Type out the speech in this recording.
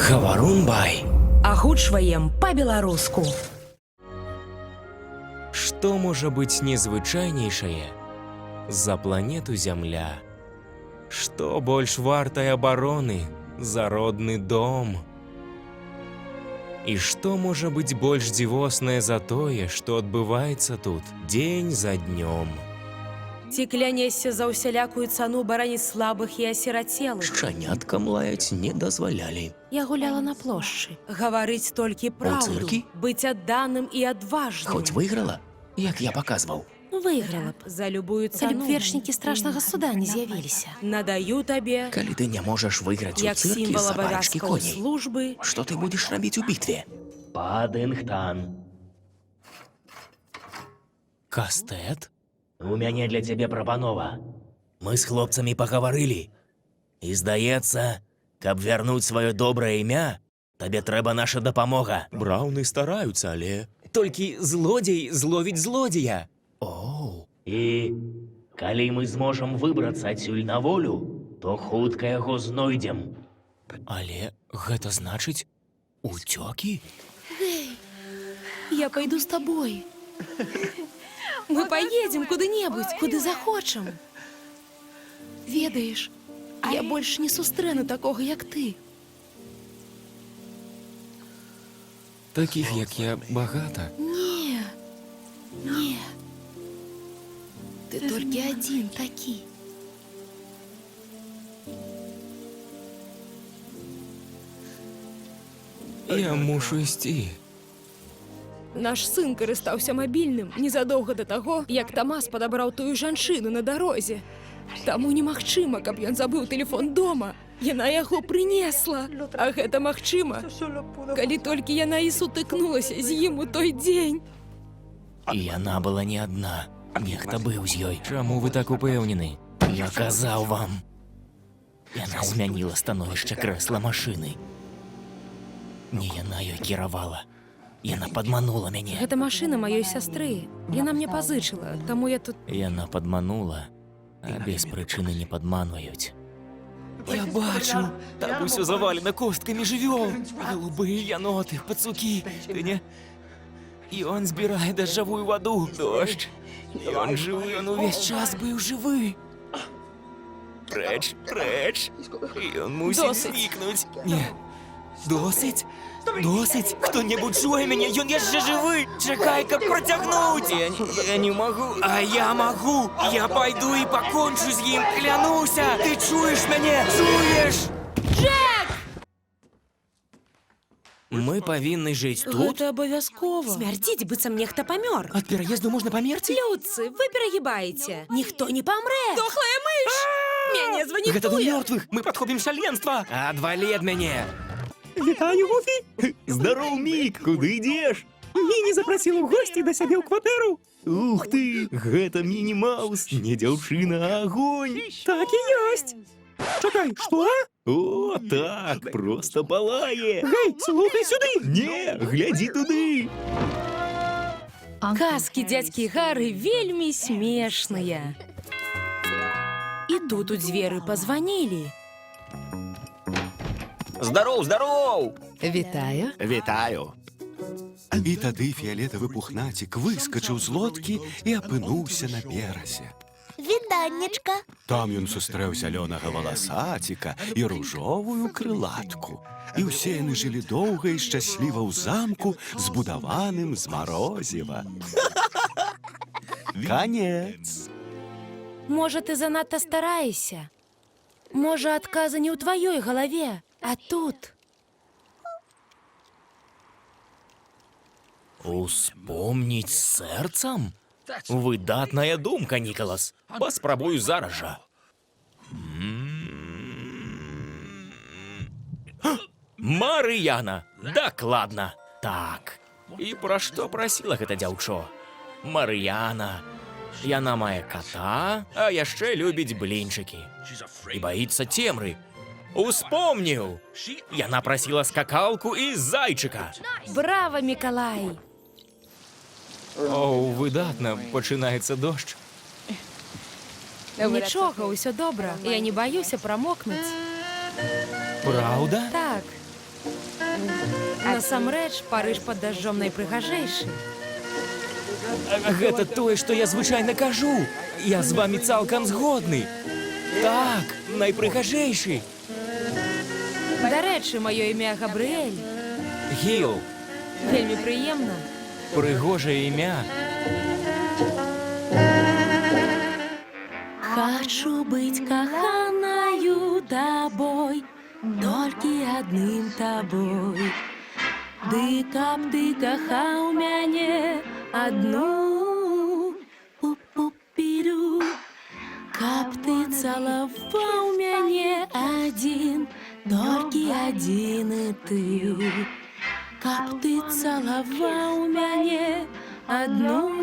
Гаварун бай. Агучваем па-беларуску. Што можа быць незвычайнейшае за планету Зямля? Што больш вартай абароны за родны дом? І што можа быць больш дзівоснае за тое, што адбываецца тут дзень за днём? Ці кляняешся за ўсялякую цану бараніць слабых і асірацелых? Шчаняткам лаяць не дазвалялі. Я гуляла на плошчы. Гаварыць толькі праўду. цыркі? Быць адданым і адважным. Хоць выйграла, як я паказваў. Выйграла б за любую Калі цану. б вершнікі страшнага суда не з'явіліся. Надаю табе, Калі ты не можаш выйграць у як цыркі сімвал за парачкі абавязкаў коней, службы, што ты будзеш рабіць у бітве? Падынгтан, Кастэт? у мяне для цябе прапанова. Мы з хлопцамі пагаварылі. І здаецца, каб вярнуць сваё добрае імя, табе трэба наша дапамога. Браўны стараюцца, але... Толькі злодзей зловіць злодзея. Оу. І калі мы зможам выбрацца адсюль на волю, то хутка яго знойдзем. Але гэта значыць уцёкі? Я пойду з табой. мы поедем куды-небудзь, куды захочам. Ведаеш, я больш не сустрэну такога, як ты. Такіх, як я, багата. Не. Ты толькі адзін такі. Я мушу ісці. Наш сын карыстаўся мабільным незадоўга да таго, як Тамас падабраў тую жанчыну на дарозе. Таму немагчыма, каб ён забыў тэлефон дома. Яна яго прынесла. А гэта магчыма, калі толькі яна і сутыкнулася з ім у той дзень. І яна была не адна. Нехта быў з ёй. Чаму вы так упэўнены? Я казаў вам. Яна змяніла становішча крэсла машыны. Не яна ёй кіравала. Яна падманула мяне. Гэта машына маёй сястры. Яна мне пазычыла, таму я тут... Яна падманула, а без прычыны не падманваюць. Я бачу, там усё завалена косткамі жывёл. Голубыя яноты, пацукі. Ты не... Ён збірае дажджавую ваду. Дождж. Ён жывы, ён увесь час быў жывы. Прэч. Ён мусіць Досыць. знікнуць. Не. Досыць? Хто-небудзь чуе мяне, ён яшчэ жывы! Чакай, каб працягнуць! Я не магу, а я магу! Я пайду і пакончу з ім, клянуся! Ты чуеш мяне? Чуеш? Джек! Мы павінны жыць тут? Гэта абавязкова. Смярдзіць, быццам нехта памёр. Ад пераезду можна памерці? Людцы, вы перагібаеце. Ніхто не памрэ. Дохлая мыш! Мяне званітуе. Гэта да мёртвых! Мы падхопім шаленства! Адвалі ад мяне! Вітаю, Гуфі! Здоров, Мік, куди йдеш? Міні запросила в гості до себе в квартиру. Ух ти, гэта Міні Маус, не дзяўчына, а огонь. Так і ёсць. Чакай, што? О, так, просто палае. Гей, слухай сюды. Не, глядзі туды. Казкі дзядзькі Гары вельмі смешныя. І тут у дзверы пазванілі. Здароў! Вітаю. Вітаю. І тады фіялетавы пухнацік выскачыў з лодкі і апынуўся на беразе. Вітаннечка. Там ён сустрэў зялёнага валасаціка і ружовую крылатку. І ўсе яны жылі доўга і шчасліва ў замку, збудаваным з марозіва. Канец. Можа, ты занадта стараешся? Можа, адказы не ў тваёй галаве, а тут. Успомніць сэрцам? Выдатная думка, Нікалас. Паспрабую зараз жа. Марыяна! Дакладна. Так. І пра што прасіла гэта дзяўчо? Марыяна. Яна мае ката, а яшчэ любіць блінчыкі. І баіцца цемры. Успомніў! Яна прасіла скакалку і зайчыка. Брава, Мікалай! Оу, выдатна, пачынаецца дождж. Нічога, ўсё добра. Я не баюся прамокнуць. Праўда? Так. Насамрэч, Парыж пад дажджом найпрыгажэйшы. Гэта тое, што я звычайна кажу. Я з вамі цалкам згодны. Так, найпрыгажэйшы. Дарэчы, маё імя Габрыэль. Гіл, Вельмі прыемна. прыгожае імя. Хочу быть каханаю тобой, только одним тобой. Ды каб ты кахаў мяне одну, пу-пу-піру. Каб ты цалаваў мяне один, только один и ты. Каб ты цалаваў мяне одну,